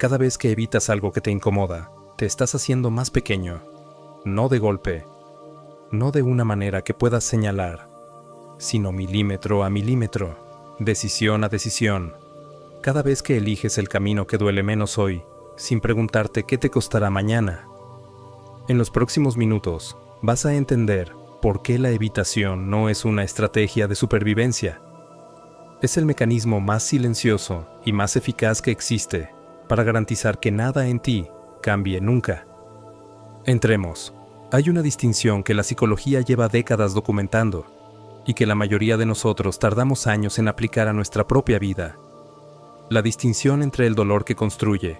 Cada vez que evitas algo que te incomoda, te estás haciendo más pequeño. No de golpe, no de una manera que puedas señalar, sino milímetro a milímetro, decisión a decisión. Cada vez que eliges el camino que duele menos hoy, sin preguntarte qué te costará mañana. En los próximos minutos, vas a entender por qué la evitación no es una estrategia de supervivencia. Es el mecanismo más silencioso y más eficaz que existe para garantizar que nada en ti cambie nunca. Entremos. Hay una distinción que la psicología lleva décadas documentando y que la mayoría de nosotros tardamos años en aplicar a nuestra propia vida. La distinción entre el dolor que construye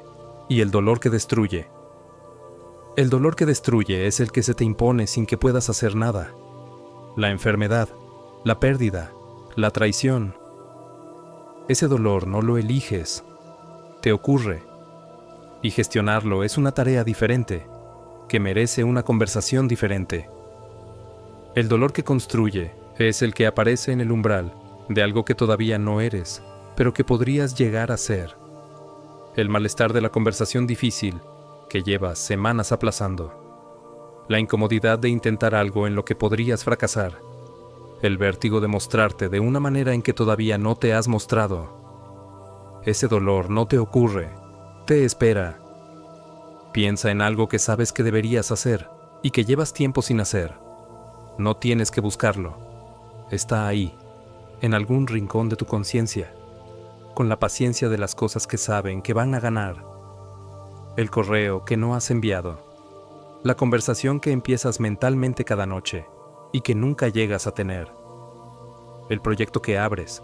y el dolor que destruye. El dolor que destruye es el que se te impone sin que puedas hacer nada. La enfermedad, la pérdida, la traición. Ese dolor no lo eliges, te ocurre. Y gestionarlo es una tarea diferente, que merece una conversación diferente. El dolor que construye es el que aparece en el umbral de algo que todavía no eres, pero que podrías llegar a ser. El malestar de la conversación difícil que llevas semanas aplazando. La incomodidad de intentar algo en lo que podrías fracasar. El vértigo de mostrarte de una manera en que todavía no te has mostrado. Ese dolor no te ocurre, te espera. Piensa en algo que sabes que deberías hacer y que llevas tiempo sin hacer. No tienes que buscarlo. Está ahí, en algún rincón de tu conciencia, con la paciencia de las cosas que saben que van a ganar. El correo que no has enviado. La conversación que empiezas mentalmente cada noche y que nunca llegas a tener. El proyecto que abres,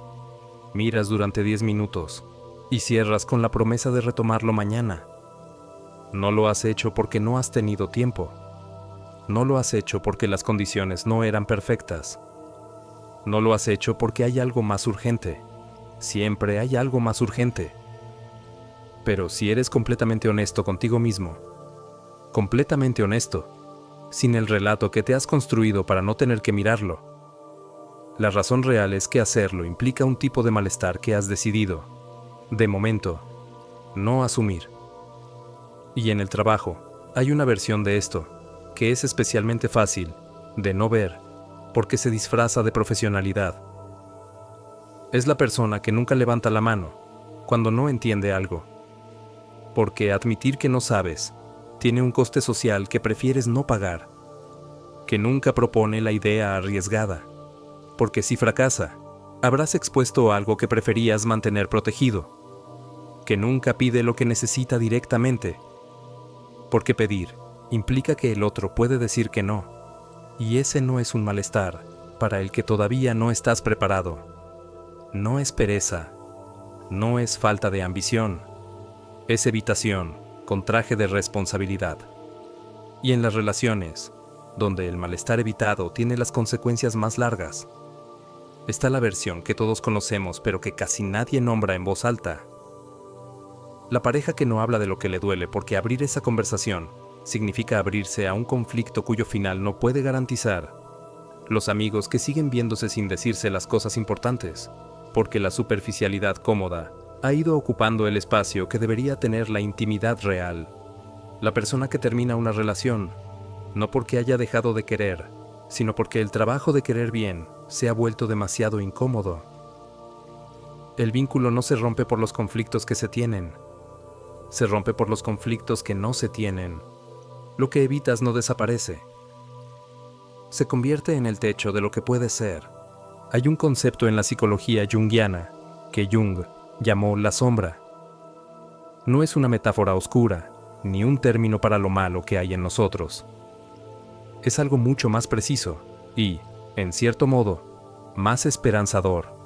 miras durante 10 minutos y cierras con la promesa de retomarlo mañana. No lo has hecho porque no has tenido tiempo. No lo has hecho porque las condiciones no eran perfectas. No lo has hecho porque hay algo más urgente. Siempre hay algo más urgente. Pero si eres completamente honesto contigo mismo, completamente honesto, sin el relato que te has construido para no tener que mirarlo, la razón real es que hacerlo implica un tipo de malestar que has decidido, de momento, no asumir. Y en el trabajo, hay una versión de esto, que es especialmente fácil de no ver, porque se disfraza de profesionalidad. Es la persona que nunca levanta la mano cuando no entiende algo. Porque admitir que no sabes tiene un coste social que prefieres no pagar. Que nunca propone la idea arriesgada. Porque si fracasa, habrás expuesto algo que preferías mantener protegido. Que nunca pide lo que necesita directamente. Porque pedir implica que el otro puede decir que no. Y ese no es un malestar para el que todavía no estás preparado. No es pereza. No es falta de ambición. Es evitación, con traje de responsabilidad. Y en las relaciones, donde el malestar evitado tiene las consecuencias más largas, está la versión que todos conocemos pero que casi nadie nombra en voz alta. La pareja que no habla de lo que le duele porque abrir esa conversación significa abrirse a un conflicto cuyo final no puede garantizar. Los amigos que siguen viéndose sin decirse las cosas importantes, porque la superficialidad cómoda ha ido ocupando el espacio que debería tener la intimidad real. La persona que termina una relación, no porque haya dejado de querer, sino porque el trabajo de querer bien se ha vuelto demasiado incómodo. El vínculo no se rompe por los conflictos que se tienen, se rompe por los conflictos que no se tienen. Lo que evitas no desaparece. Se convierte en el techo de lo que puede ser. Hay un concepto en la psicología junguiana que Jung llamó la sombra. No es una metáfora oscura, ni un término para lo malo que hay en nosotros. Es algo mucho más preciso y, en cierto modo, más esperanzador.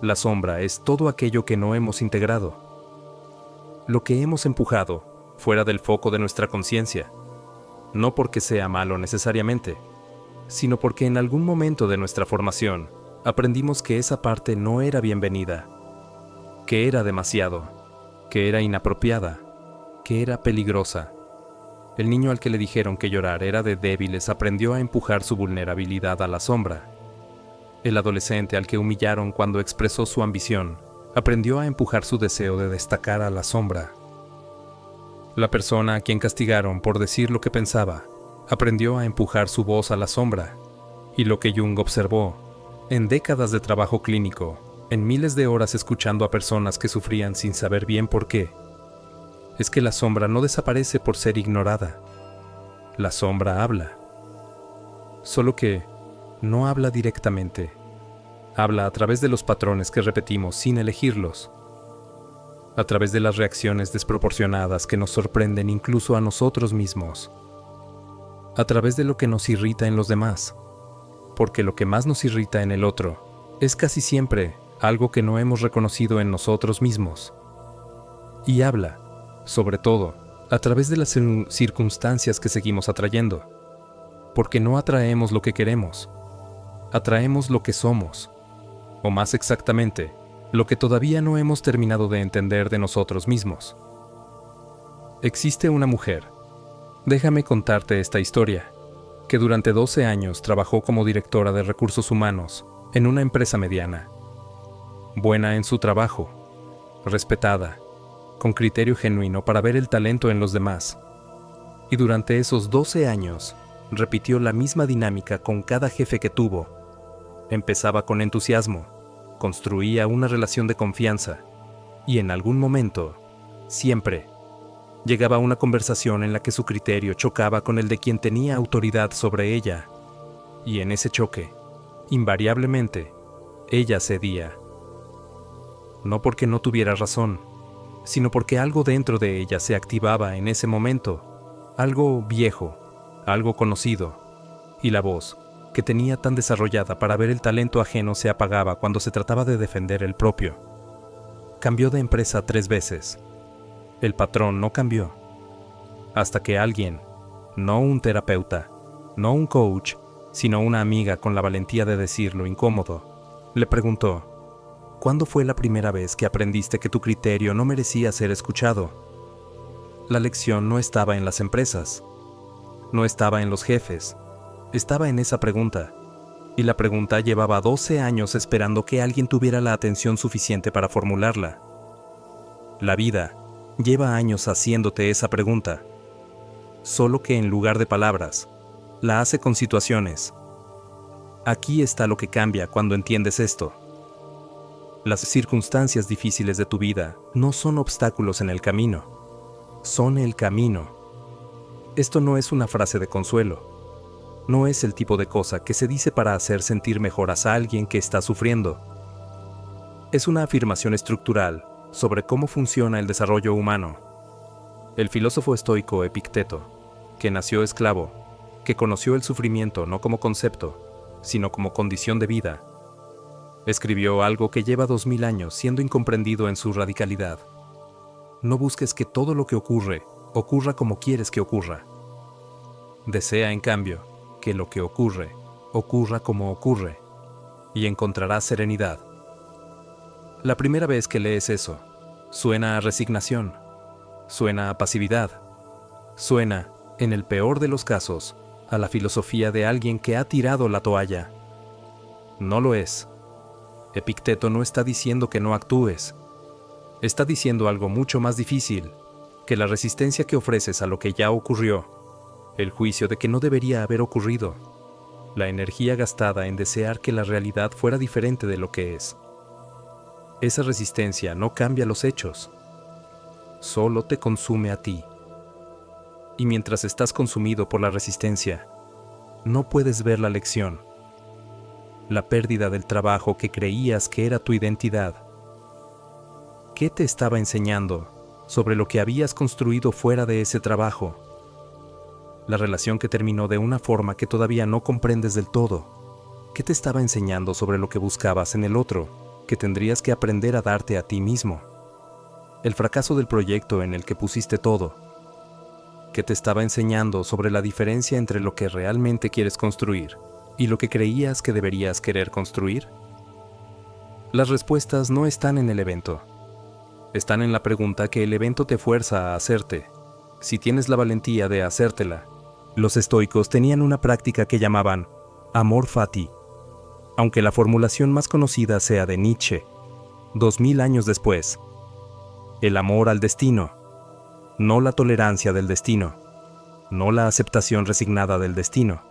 La sombra es todo aquello que no hemos integrado. Lo que hemos empujado fuera del foco de nuestra conciencia. No porque sea malo necesariamente, sino porque en algún momento de nuestra formación aprendimos que esa parte no era bienvenida. Que era demasiado, que era inapropiada, que era peligrosa. El niño al que le dijeron que llorar era de débiles aprendió a empujar su vulnerabilidad a la sombra. El adolescente al que humillaron cuando expresó su ambición aprendió a empujar su deseo de destacar a la sombra. La persona a quien castigaron por decir lo que pensaba aprendió a empujar su voz a la sombra, y lo que Jung observó, en décadas de trabajo clínico, en miles de horas escuchando a personas que sufrían sin saber bien por qué, es que la sombra no desaparece por ser ignorada. La sombra habla. Solo que no habla directamente. Habla a través de los patrones que repetimos sin elegirlos. A través de las reacciones desproporcionadas que nos sorprenden incluso a nosotros mismos. A través de lo que nos irrita en los demás. Porque lo que más nos irrita en el otro es casi siempre algo que no hemos reconocido en nosotros mismos. Y habla, sobre todo, a través de las circunstancias que seguimos atrayendo. Porque no atraemos lo que queremos, atraemos lo que somos, o más exactamente, lo que todavía no hemos terminado de entender de nosotros mismos. Existe una mujer, déjame contarte esta historia, que durante 12 años trabajó como directora de recursos humanos en una empresa mediana. Buena en su trabajo, respetada, con criterio genuino para ver el talento en los demás. Y durante esos 12 años, repitió la misma dinámica con cada jefe que tuvo. Empezaba con entusiasmo, construía una relación de confianza, y en algún momento, siempre, llegaba a una conversación en la que su criterio chocaba con el de quien tenía autoridad sobre ella, y en ese choque, invariablemente, ella cedía. No porque no tuviera razón, sino porque algo dentro de ella se activaba en ese momento, algo viejo, algo conocido, y la voz, que tenía tan desarrollada para ver el talento ajeno, se apagaba cuando se trataba de defender el propio. Cambió de empresa 3 veces. El patrón no cambió. Hasta que alguien, no un terapeuta, no un coach, sino una amiga con la valentía de decir lo incómodo, le preguntó: ¿cuándo fue la primera vez que aprendiste que tu criterio no merecía ser escuchado? La lección no estaba en las empresas. No estaba en los jefes, estaba en esa pregunta, y la pregunta llevaba 12 años esperando que alguien tuviera la atención suficiente para formularla. La vida lleva años haciéndote esa pregunta, solo que en lugar de palabras, la hace con situaciones. Aquí está lo que cambia cuando entiendes esto. Las circunstancias difíciles de tu vida no son obstáculos en el camino, son el camino. Esto no es una frase de consuelo. No es el tipo de cosa que se dice para hacer sentir mejor a alguien que está sufriendo. Es una afirmación estructural sobre cómo funciona el desarrollo humano. El filósofo estoico Epicteto, que nació esclavo, que conoció el sufrimiento no como concepto, sino como condición de vida, escribió algo que lleva 2000 años siendo incomprendido en su radicalidad. No busques que todo lo que ocurra como quieres que ocurra. Desea, en cambio, que lo que ocurra como ocurre, y encontrarás serenidad. La primera vez que lees eso, suena a resignación, suena a pasividad, suena, en el peor de los casos, a la filosofía de alguien que ha tirado la toalla. No lo es. Epicteto no está diciendo que no actúes. Está diciendo algo mucho más difícil, que la resistencia que ofreces a lo que ya ocurrió, el juicio de que no debería haber ocurrido, la energía gastada en desear que la realidad fuera diferente de lo que es. Esa resistencia no cambia los hechos, solo te consume a ti. Y mientras estás consumido por la resistencia, no puedes ver la lección, la pérdida del trabajo que creías que era tu identidad. ¿Qué te estaba enseñando sobre lo que habías construido fuera de ese trabajo? La relación que terminó de una forma que todavía no comprendes del todo. ¿Qué te estaba enseñando sobre lo que buscabas en el otro, que tendrías que aprender a darte a ti mismo? El fracaso del proyecto en el que pusiste todo. ¿Qué te estaba enseñando sobre la diferencia entre lo que realmente quieres construir y lo que creías que deberías querer construir? Las respuestas no están en el evento. Están en la pregunta que el evento te fuerza a hacerte, si tienes la valentía de hacértela. Los estoicos tenían una práctica que llamaban amor fati, aunque la formulación más conocida sea de Nietzsche, 2000 años después. El amor al destino. no la tolerancia del destino, no la aceptación resignada del destino,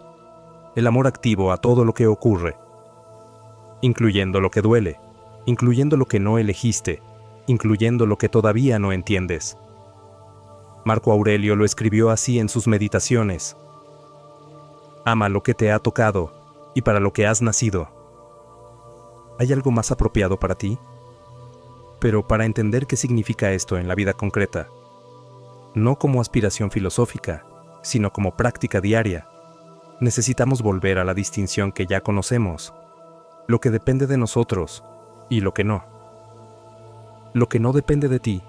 el amor activo a todo lo que ocurre, incluyendo lo que duele, incluyendo lo que no elegiste, incluyendo lo que todavía no entiendes. Marco Aurelio lo escribió así en sus meditaciones. Ama lo que te ha tocado y para lo que has nacido. ¿Hay algo más apropiado para ti? Pero para entender qué significa esto en la vida concreta, no como aspiración filosófica, sino como práctica diaria, necesitamos volver a la distinción que ya conocemos, lo que depende de nosotros y lo que no. Lo que no depende de ti,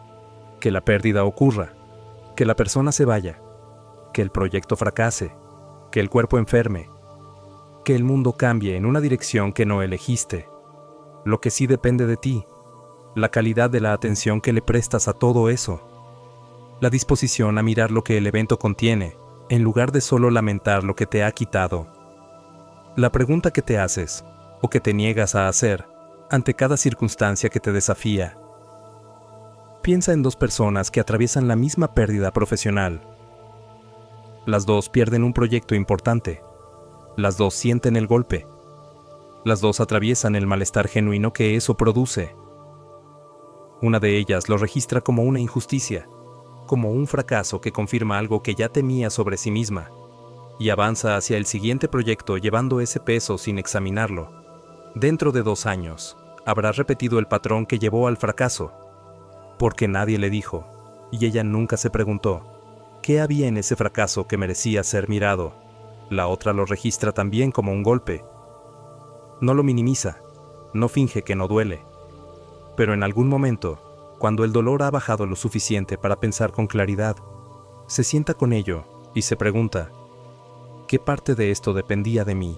que la pérdida ocurra, que la persona se vaya, que el proyecto fracase, que el cuerpo enferme, que el mundo cambie en una dirección que no elegiste. Lo que sí depende de ti, la calidad de la atención que le prestas a todo eso, la disposición a mirar lo que el evento contiene, en lugar de solo lamentar lo que te ha quitado. La pregunta que te haces, o que te niegas a hacer, ante cada circunstancia que te desafía. Piensa en dos personas que atraviesan la misma pérdida profesional. Las dos pierden un proyecto importante. Las dos sienten el golpe. Las dos atraviesan el malestar genuino que eso produce. Una de ellas lo registra como una injusticia, como un fracaso que confirma algo que ya temía sobre sí misma, y avanza hacia el siguiente proyecto llevando ese peso sin examinarlo. Dentro de 2 años, habrá repetido el patrón que llevó al fracaso, porque nadie le dijo, y ella nunca se preguntó, ¿qué había en ese fracaso que merecía ser mirado? La otra lo registra también como un golpe. No lo minimiza, no finge que no duele. Pero en algún momento, cuando el dolor ha bajado lo suficiente para pensar con claridad, se sienta con ello y se pregunta, ¿qué parte de esto dependía de mí?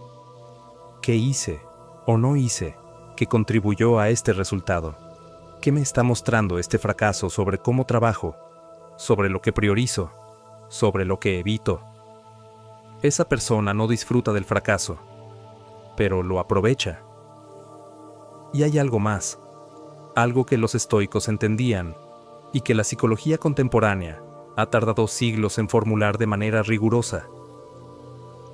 ¿Qué hice o no hice que contribuyó a este resultado? ¿Qué me está mostrando este fracaso sobre cómo trabajo, sobre lo que priorizo, sobre lo que evito? Esa persona no disfruta del fracaso, pero lo aprovecha. Y hay algo más, algo que los estoicos entendían y que la psicología contemporánea ha tardado siglos en formular de manera rigurosa.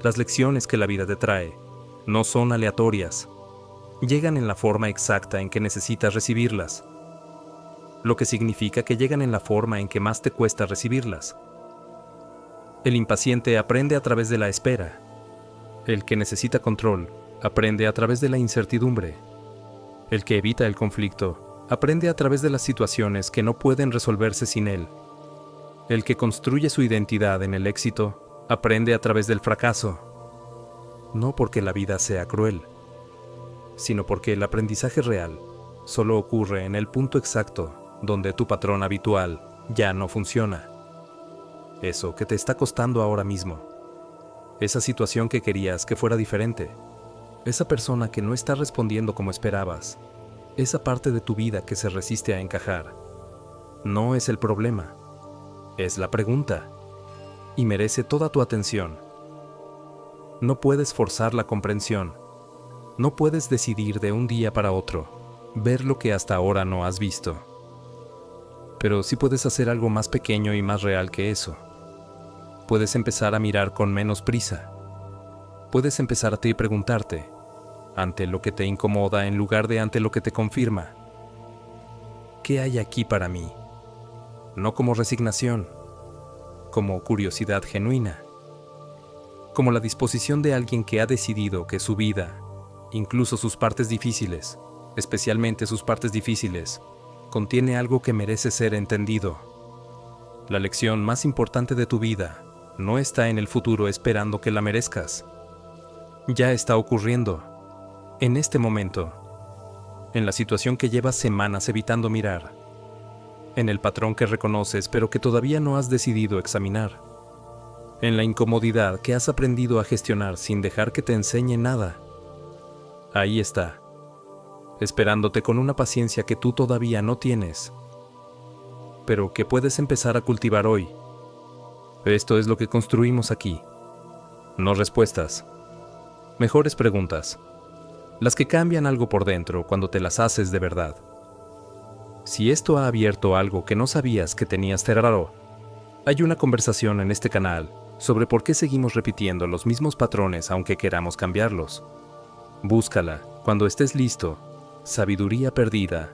Las lecciones que la vida te trae no son aleatorias, llegan en la forma exacta en que necesitas recibirlas, lo que significa que llegan en la forma en que más te cuesta recibirlas. El impaciente aprende a través de la espera. El que necesita control aprende a través de la incertidumbre. El que evita el conflicto aprende a través de las situaciones que no pueden resolverse sin él. El que construye su identidad en el éxito aprende a través del fracaso. No porque la vida sea cruel, sino porque el aprendizaje real solo ocurre en el punto exacto donde tu patrón habitual ya no funciona. Eso que te está costando ahora mismo. Esa situación que querías que fuera diferente. Esa persona que no está respondiendo como esperabas. Esa parte de tu vida que se resiste a encajar. No es el problema. Es la pregunta. Y merece toda tu atención. No puedes forzar la comprensión. No puedes decidir de un día para otro ver lo que hasta ahora no has visto. Pero sí puedes hacer algo más pequeño y más real que eso. Puedes empezar a mirar con menos prisa. Puedes empezarte y preguntarte, ante lo que te incomoda en lugar de ante lo que te confirma, ¿qué hay aquí para mí? No como resignación, como curiosidad genuina, como la disposición de alguien que ha decidido que su vida, incluso sus partes difíciles, especialmente sus partes difíciles, contiene algo que merece ser entendido. La lección más importante de tu vida no está en el futuro esperando que la merezcas. Ya está ocurriendo, en este momento, en la situación que llevas semanas evitando mirar, en el patrón que reconoces pero que todavía no has decidido examinar, en la incomodidad que has aprendido a gestionar sin dejar que te enseñe nada. Ahí está, esperándote con una paciencia que tú todavía no tienes, pero que puedes empezar a cultivar hoy. Esto es lo que construimos aquí. No respuestas, mejores preguntas, las que cambian algo por dentro cuando te las haces de verdad. Si esto ha abierto algo que no sabías que tenías cerrado, Hay una conversación en este canal sobre por qué seguimos repitiendo los mismos patrones aunque queramos cambiarlos. Búscala cuando estés listo. Sabiduría perdida